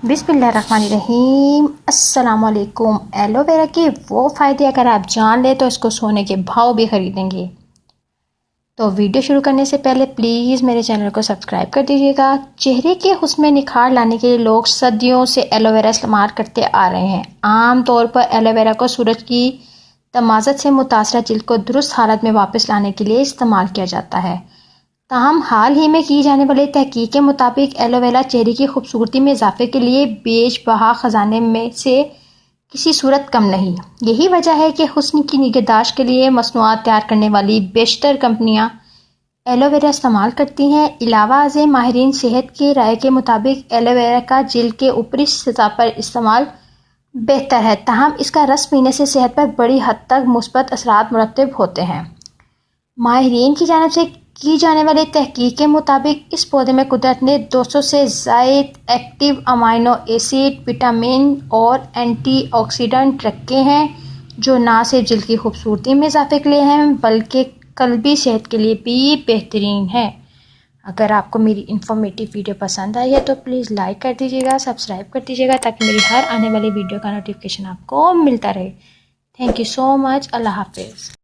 बिस्मिल्लाहिर्रहमानिर्रहीम। अस्सलाम वालेकुम। एलो वेरा के वो फ़ायदे अगर आप जान ले तो इसको सोने के भाव भी ख़रीदेंगे। तो वीडियो शुरू करने से पहले प्लीज़ मेरे चैनल को सब्सक्राइब कर दीजिएगा। चेहरे के हुस्न में निखार लाने के लिए लोग सदियों से एलोवेरा इस्तेमाल करते आ रहे हैं। आम तौर पर एलोवेरा को सूरज की तमाज़त से मुतासरा जिल्द को दुरुस्त हालत में वापस लाने के लिए इस्तेमाल किया जाता है। ताहम हाल ही में की जाने वाली तहकीक के मुताबिक एलोवेरा चेहरे की खूबसूरती में इजाफे के लिए बेशबहा ख़जाने में से किसी सूरत कम नहीं। यही वजह है कि हुस्न की निगहदाश्त के लिए मसनूआत तैयार करने वाली बेशतर कंपनियां एलोवेरा इस्तेमाल करती हैं। इलावा अज़े माहिरीन सेहत की राय के मुताबिक एलोवेरा का जिल्द के ऊपरी सतह पर इस्तेमाल बेहतर है, ताहम इसका रस पीने से सेहत पर बड़ी हद तक मुस्बत असरात मुरतब होते हैं। माहिरीन की जानिब से की जाने वाली तहकीक के मुताबिक इस पौधे में कुदरत ने 200 से ज़ायद एक्टिव अमाइनो एसिड, विटामिन और एंटीऑक्सीडेंट रखे हैं, जो ना सिर्फ जिल्द की खूबसूरती में इजाफे के लिए हैं बल्कि कल्बी सेहत के लिए भी बेहतरीन है। अगर आपको मेरी इन्फॉर्मेटिव वीडियो पसंद आई है तो प्लीज़ लाइक कर दीजिएगा, सब्सक्राइब कर दीजिएगा ताकि मेरी हर आने वाली वीडियो का नोटिफिकेशन आपको मिलता रहे। Thank you so much. अल्लाह हाफिज़।